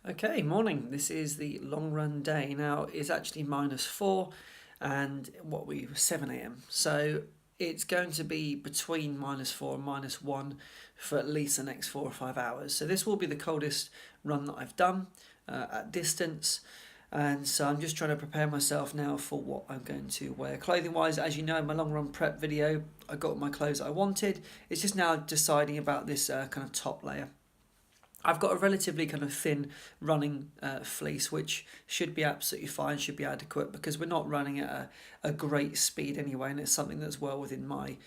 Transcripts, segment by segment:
Okay, morning. This is the long run day. Now it's actually -4 and what we 7 a.m. So it's going to be between -4 and -1 for at least the next 4 or 5 hours. So this will be the coldest run that I've done at distance. And so I'm just trying to prepare myself now for what I'm going to wear. Clothing wise, as you know, in my long run prep video, I got my clothes I wanted. It's just now deciding about this kind of top layer. I've got a relatively kind of thin running fleece, which should be absolutely fine, should be adequate, because we're not running at a great speed anyway, and it's something that's well within my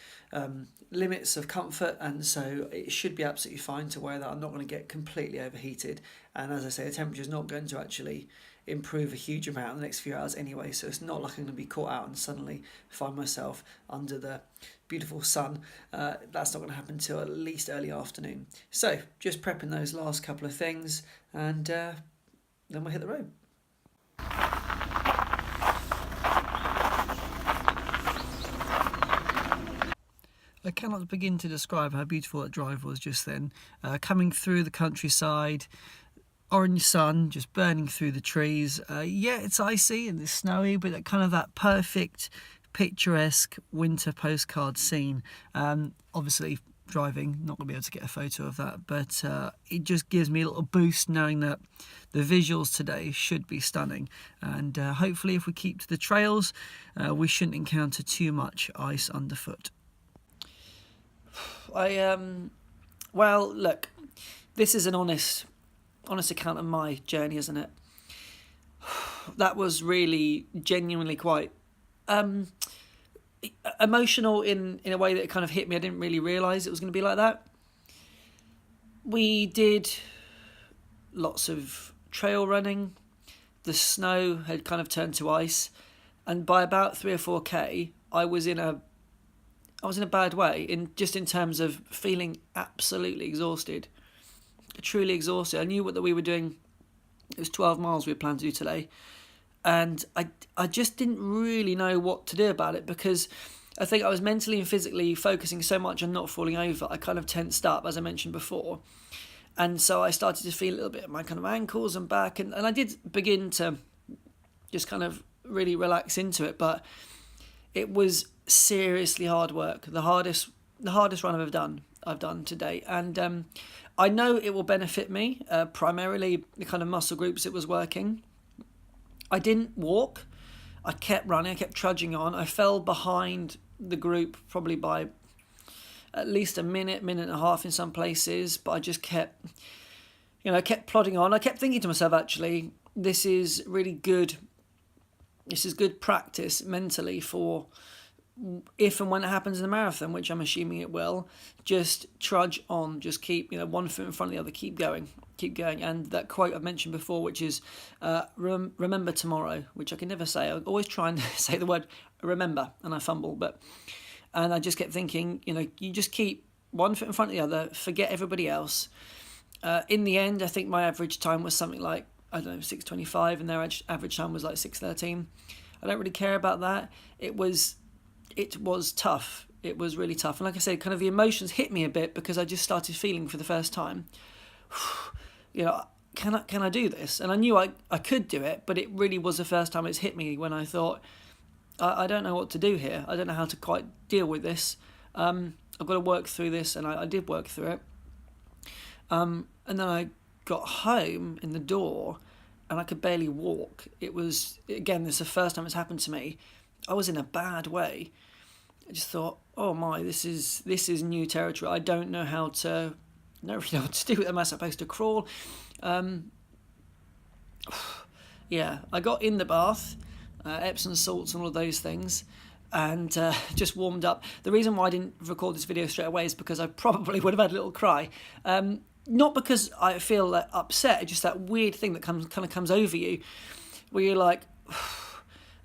limits of comfort, and so it should be absolutely fine to wear that. I'm not going to get completely overheated, and as I say, the temperature is not going to actually improve a huge amount in the next few hours anyway, so it's not like I'm going to be caught out and suddenly find myself under the beautiful sun. That's not going to happen till at least early afternoon. So just prepping those last couple of things, and then we'll hit the road. I cannot begin to describe how beautiful that drive was just then. Coming through the countryside, orange sun just burning through the trees. Yeah, it's icy and it's snowy, but that perfect picturesque winter postcard scene. Obviously driving, not going to be able to get a photo of that, but it just gives me a little boost knowing that the visuals today should be stunning, and hopefully if we keep to the trails we shouldn't encounter too much ice underfoot. Well, look, this is an honest account of my journey, isn't it? That was really genuinely quite emotional in a way that it kind of hit me. I didn't really realise it was going to be like that. We did lots of trail running. The snow had kind of turned to ice, and by about 3 or 4k, I was in a bad way, in terms of feeling absolutely exhausted, truly exhausted. I knew that we were doing. It was 12 miles we had planned to do today. And I just didn't really know what to do about it, because I think I was mentally and physically focusing so much on not falling over. I kind of tensed up, as I mentioned before. And so I started to feel a little bit of my kind of ankles and back. And I did begin to just kind of really relax into it. But it was seriously hard work. The hardest run I've done to date. And I know it will benefit me, primarily the kind of muscle groups it was working. I didn't walk. I kept running. I kept trudging on. I fell behind the group probably by at least a minute and a half in some places, but I just kept plodding on. I kept thinking to myself, actually, this is really good. This is good practice mentally for if and when it happens in the marathon, which I'm assuming it will. Just trudge on. Just keep, one foot in front of the other. Keep going. And that quote I've mentioned before, which is remember tomorrow, which I can never say. I always try and say the word remember and I fumble, and I just kept thinking, you just keep one foot in front of the other, forget everybody else. In the end, I think my average time was something like, 6:25, and their average time was like 6:13. I don't really care about that. It was tough. It was really tough. And like I said, kind of the emotions hit me a bit, because I just started feeling for the first time, can I do this? And I knew I could do it, but it really was the first time it's hit me when I thought, I don't know what to do here. I don't know how to quite deal with this. I've got to work through this, and I did work through it. And then I got home in the door, and I could barely walk. It was, again, this is the first time it's happened to me. I was in a bad way. I just thought, oh my, this is new territory. I don't know how to. I don't really know what to do. Am I supposed to crawl? Yeah, I got in the bath, Epsom salts and all of those things, and just warmed up. The reason why I didn't record this video straight away is because I probably would have had a little cry. Not because I feel upset, it's just that weird thing that comes over you, where you're like,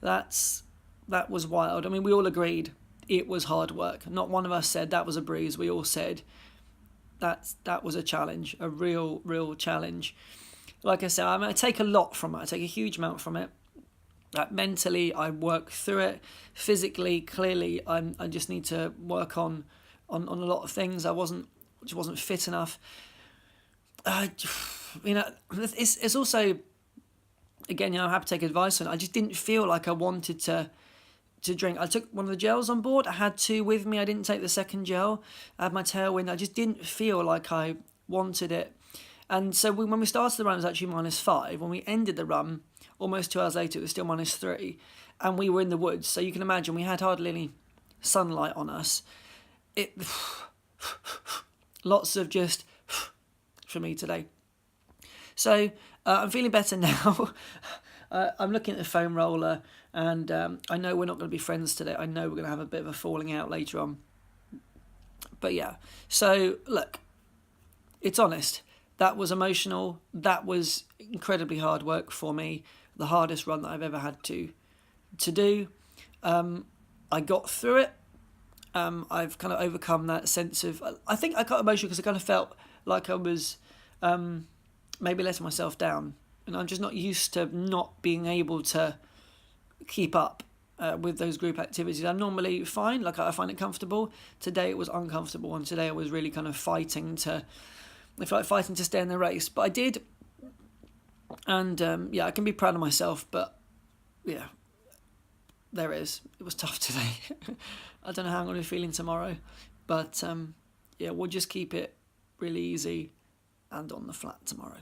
that was wild. I mean, we all agreed it was hard work. Not one of us said that was a breeze. We all said that was a challenge, a real challenge. Like I said, I take a lot from it. I take a huge amount from it. Mentally, I work through it. Physically, clearly, I just need to work on a lot of things. I wasn't fit enough. uh, it's also, again, I'm happy to take advice on it. I just didn't feel like I wanted to drink. I took one of the gels on board. I had two with me. I didn't take the second gel. I had my Tailwind. I just didn't feel like I wanted it. And so when we started the run, it was actually -5. When we ended the run, almost 2 hours later, it was still -3. And we were in the woods. So you can imagine we had hardly any sunlight on us. It Lots of just for me today. So I'm feeling better now. I'm looking at the foam roller, and I know we're not going to be friends today. I know we're going to have a bit of a falling out later on. But yeah, so look, it's honest. That was emotional. That was incredibly hard work for me. The hardest run that I've ever had to do. I got through it. I've kind of overcome that sense of... I think I got emotional because I kind of felt like I was maybe letting myself down. And I'm just not used to not being able to keep up with those group activities. I'm normally fine, like I find it comfortable. Today it was uncomfortable, and today I was really kind of fighting to stay in the race. But I did, and I can be proud of myself, but yeah, there it is. It was tough today. I don't know how I'm going to be feeling tomorrow, but we'll just keep it really easy and on the flat tomorrow.